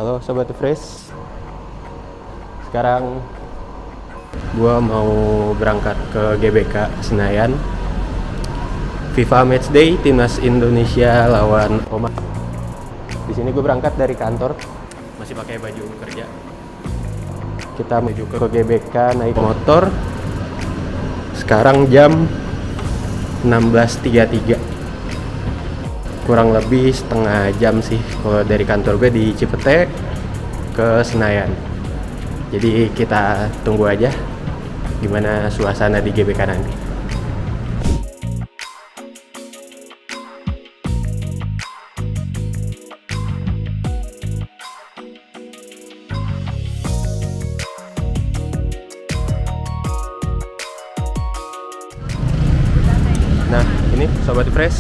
Halo Sobat Fresh. Sekarang gua mau berangkat ke GBK Senayan. FIFA Matchday Timnas Indonesia lawan Oman. Di sini gue berangkat dari kantor, masih pakai baju kerja. Kita menuju ke GBK naik motor. Sekarang jam 16.33. Kurang lebih setengah jam sih kalau dari kantor gue di Cipete ke Senayan. Jadi kita tunggu aja gimana suasana di GBK nanti. Nah, ini Sobat Fresh,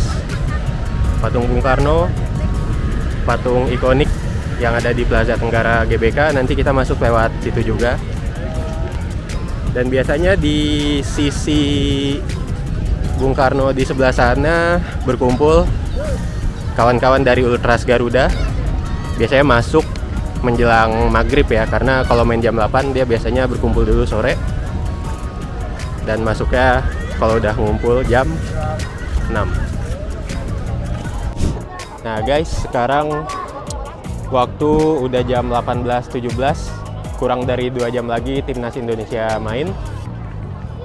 patung Bung Karno, patung ikonik yang ada di Plaza Tenggara GBK. Nanti kita masuk lewat situ juga. Dan biasanya di sisi Bung Karno di sebelah sana berkumpul kawan-kawan dari Ultras Garuda. Biasanya masuk menjelang maghrib ya, karena kalau main jam 8 dia biasanya berkumpul dulu sore. Dan masuknya kalau udah ngumpul jam 6. Nah guys, sekarang waktu udah jam 18.17, kurang dari 2 jam lagi Timnas Indonesia main.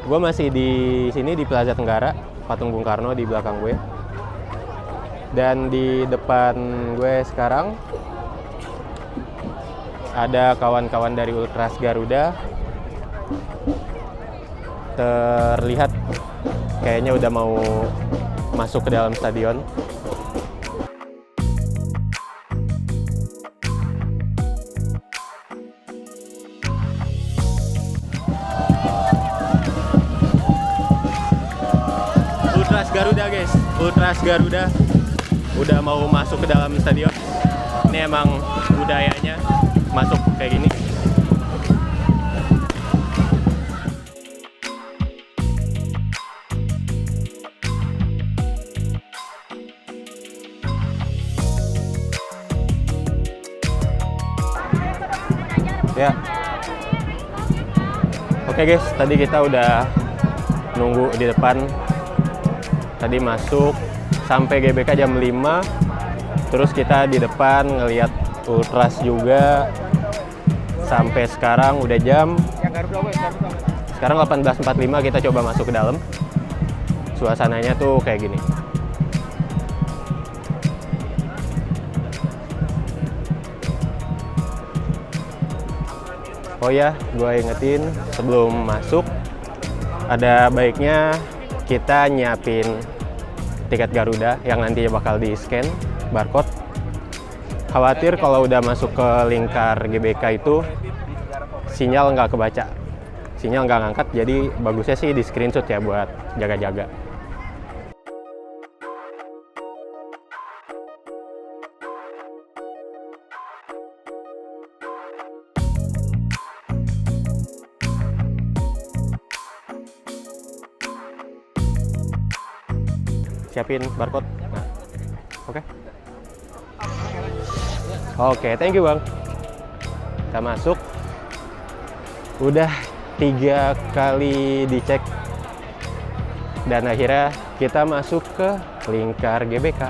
Gue masih di sini di Plaza Tenggara, patung Bung Karno di belakang gue. Dan di depan gue sekarang ada kawan-kawan dari Ultras Garuda. Terlihat kayaknya udah mau masuk ke dalam stadion. Ultras Garuda guys, Ultras Garuda udah mau masuk ke dalam stadion. Ini emang budayanya masuk kayak gini. Ya. Oke guys, tadi kita udah nunggu di depan. Tadi masuk sampai GBK jam 5. Terus kita di depan ngelihat Ultras juga. Sampai sekarang udah sekarang 18.45, kita coba masuk ke dalam. Suasananya tuh kayak gini. Oh ya, gue ingetin sebelum masuk, ada baiknya kita nyiapin tiket Garuda yang nantinya bakal di-scan barcode. Khawatir kalau udah masuk ke lingkar GBK itu sinyal nggak kebaca, sinyal nggak ngangkat, jadi bagusnya sih di-screenshot ya buat jaga-jaga. Siapin barcode. Nah, oke. Oke, thank you bang. Kita masuk. Udah 3 kali dicek. Dan akhirnya kita masuk ke lingkar GBK.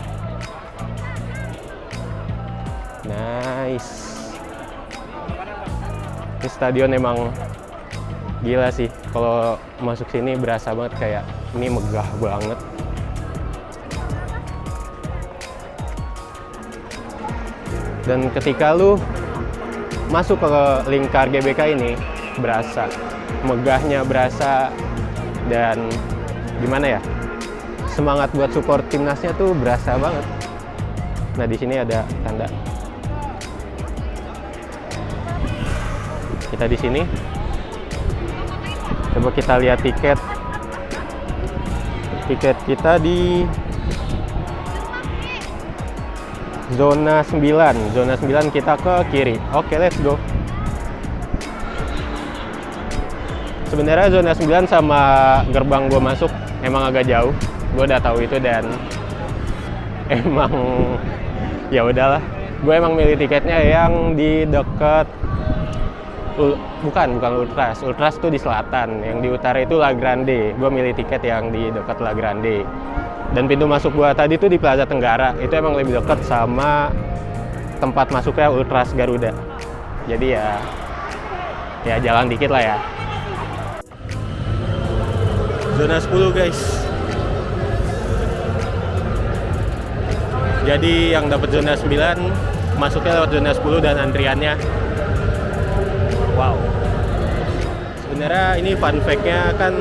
Nice. Ini stadion emang gila sih. Kalau masuk sini berasa banget kayak ini megah banget. Dan ketika lu masuk ke lingkar GBK ini, berasa megahnya, berasa, dan gimana ya, semangat buat support timnasnya tuh berasa banget. Nah di sini ada tanda. Kita di sini. Coba kita lihat tiket. Tiket kita di zona 9. Zona 9 kita ke kiri. Oke, let's go. Sebenarnya zona 9 sama gerbang gue masuk emang agak jauh. Gue udah tahu itu dan emang ya udahlah. Gue emang milih tiketnya yang di dekat bukan Ultras. Ultras tuh di selatan, yang di utara itu La Grande. Gue milih tiket yang di dekat La Grande. Dan pintu masuk gue tadi tuh di Plaza Tenggara. Itu emang lebih dekat sama tempat masuknya Ultras Garuda. Jadi ya jalan dikit lah ya. Zona 10 guys. Jadi yang dapat zona 9 masuknya lewat zona 10 dan antriannya. Wow. Sebenarnya ini fun fact-nya kan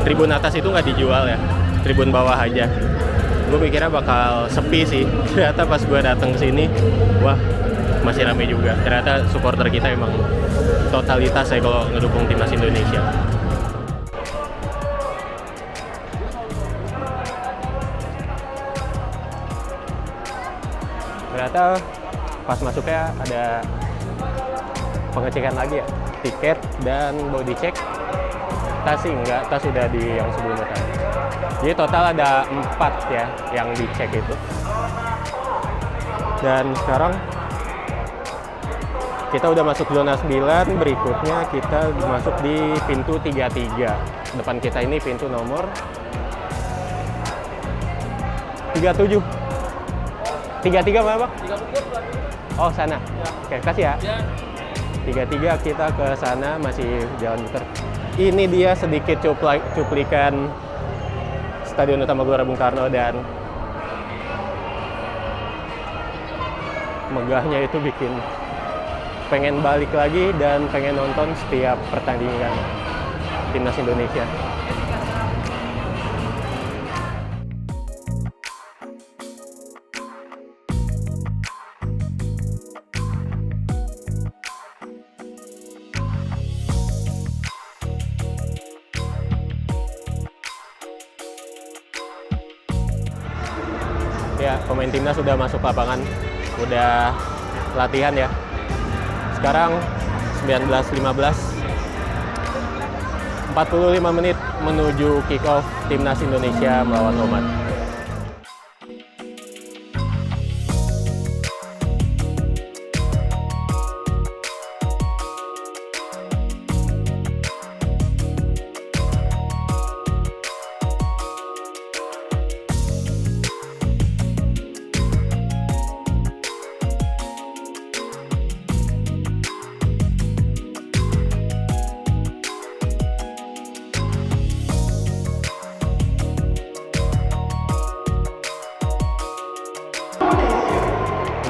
tribun atas itu nggak dijual ya, tribun bawah aja. Gue mikirnya bakal sepi sih. Ternyata pas gue datang ke sini, wah masih ramai juga. Ternyata supporter kita emang totalitas ya kalau ngedukung timnas Indonesia. Ternyata pas masuknya ada pengecekan lagi ya, tiket dan body check. Tas sih enggak, tas sudah di yang sebelumnya tadi. Jadi total ada 4 ya yang dicek itu. Dan sekarang kita udah masuk zona 9, berikutnya kita masuk di pintu 33. Depan kita ini pintu nomor 37. 33 mana, Bang? 33. Oh, sana. Ya. Oke, kasih ya. 33 kita ke sana, masih jalan muter. Ini dia sedikit cuplikan Stadion Utama Gelora Bung Karno, dan megahnya itu bikin pengen balik lagi dan pengen nonton setiap pertandingan timnas Indonesia. Ya, pemain timnas sudah masuk lapangan, udah latihan ya. Sekarang 19.15, 45 menit menuju kick off timnas Indonesia melawan Oman.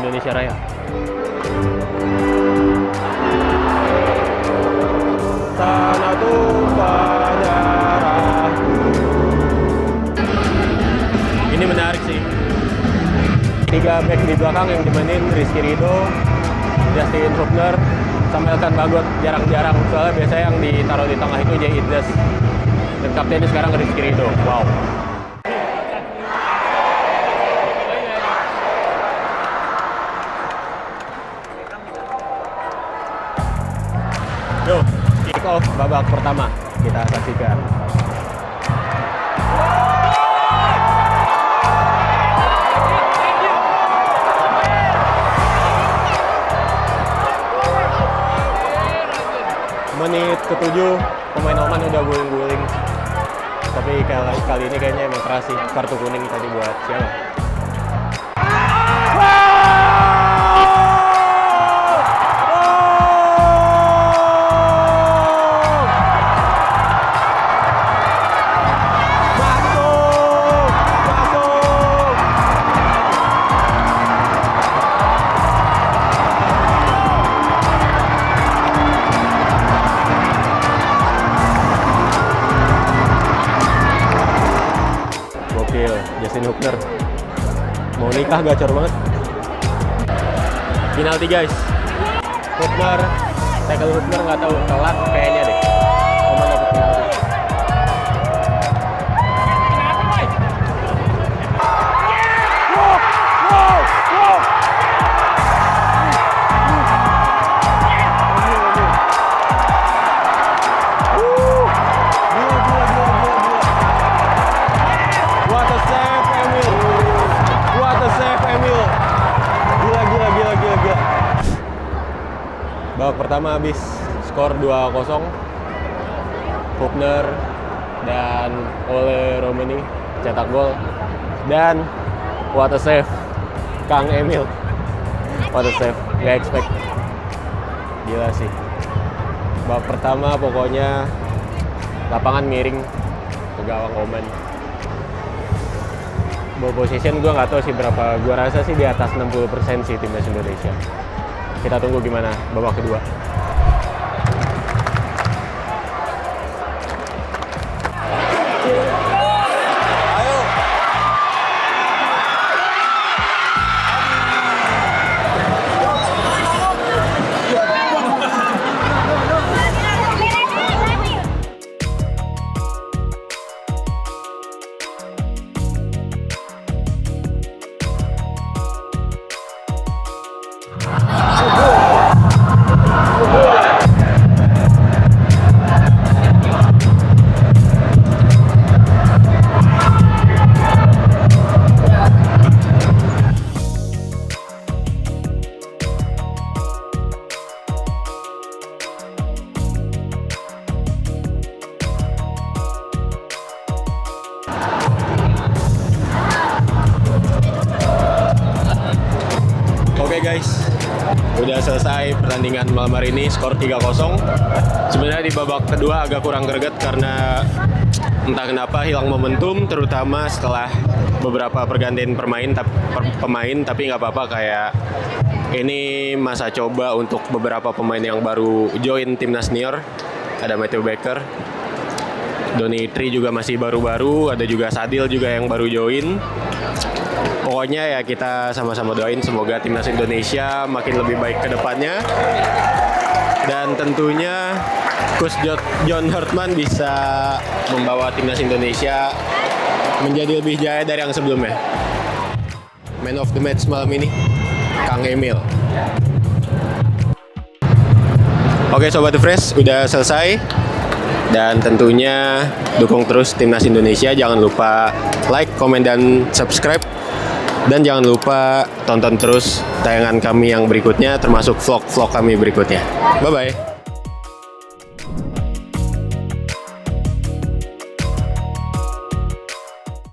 Indonesia Raya. Sana tumpah darahku. Ini menarik sih. 3 back di belakang yang dimainin Rizky Ridho, Justin Hubner, sama Elkan Bagot. Jarang-jarang, soalnya biasanya yang ditaruh di tengah itu Jay Idris. Dan kaptennya sekarang Rizky Ridho. Wow. Yo, kick off babak pertama kita saksikan. Menit ke-7 pemain Oman udah guling-guling. Tapi kali ini kayaknya emang keras sih. Kartu kuning tadi buat siapa? Justin Hubner mau nikah, gacor banget. Penalti guys. Hubner, tackle Hubner nggak tahu telat kayaknya deh. Oman dapat penalti. babak pertama habis skor 2-0. Hubner dan Ole Romani cetak gol. Dan what a save, Kang Emil. What a save, gak expect. Gila sih. Babak pertama pokoknya lapangan miring ke gawang Oman. Ball position gue nggak tahu sih berapa. Gue rasa sih di atas 60% sih timnas Indonesia. Kita tunggu gimana babak kedua. Oke guys, udah selesai pertandingan malam hari ini, skor 3-0. Sebenarnya di babak kedua agak kurang greget karena entah kenapa hilang momentum, terutama setelah beberapa pergantian pemain, tapi nggak apa-apa, kayak ini masa coba untuk beberapa pemain yang baru join timnas senior. Ada Matthew Baker, Donny Tri juga masih baru-baru, ada juga Sadil juga yang baru join. Pokoknya ya kita sama-sama doain semoga timnas Indonesia makin lebih baik ke depannya. Dan tentunya Coach John Hartman bisa membawa timnas Indonesia menjadi lebih jaya dari yang sebelumnya. Man of the match malam ini, Kang Emil. Oke Sobat The Fresh, udah selesai. Dan tentunya dukung terus timnas Indonesia. Jangan lupa like, komen, dan subscribe. Dan jangan lupa tonton terus tayangan kami yang berikutnya, termasuk vlog-vlog kami berikutnya. Bye-bye.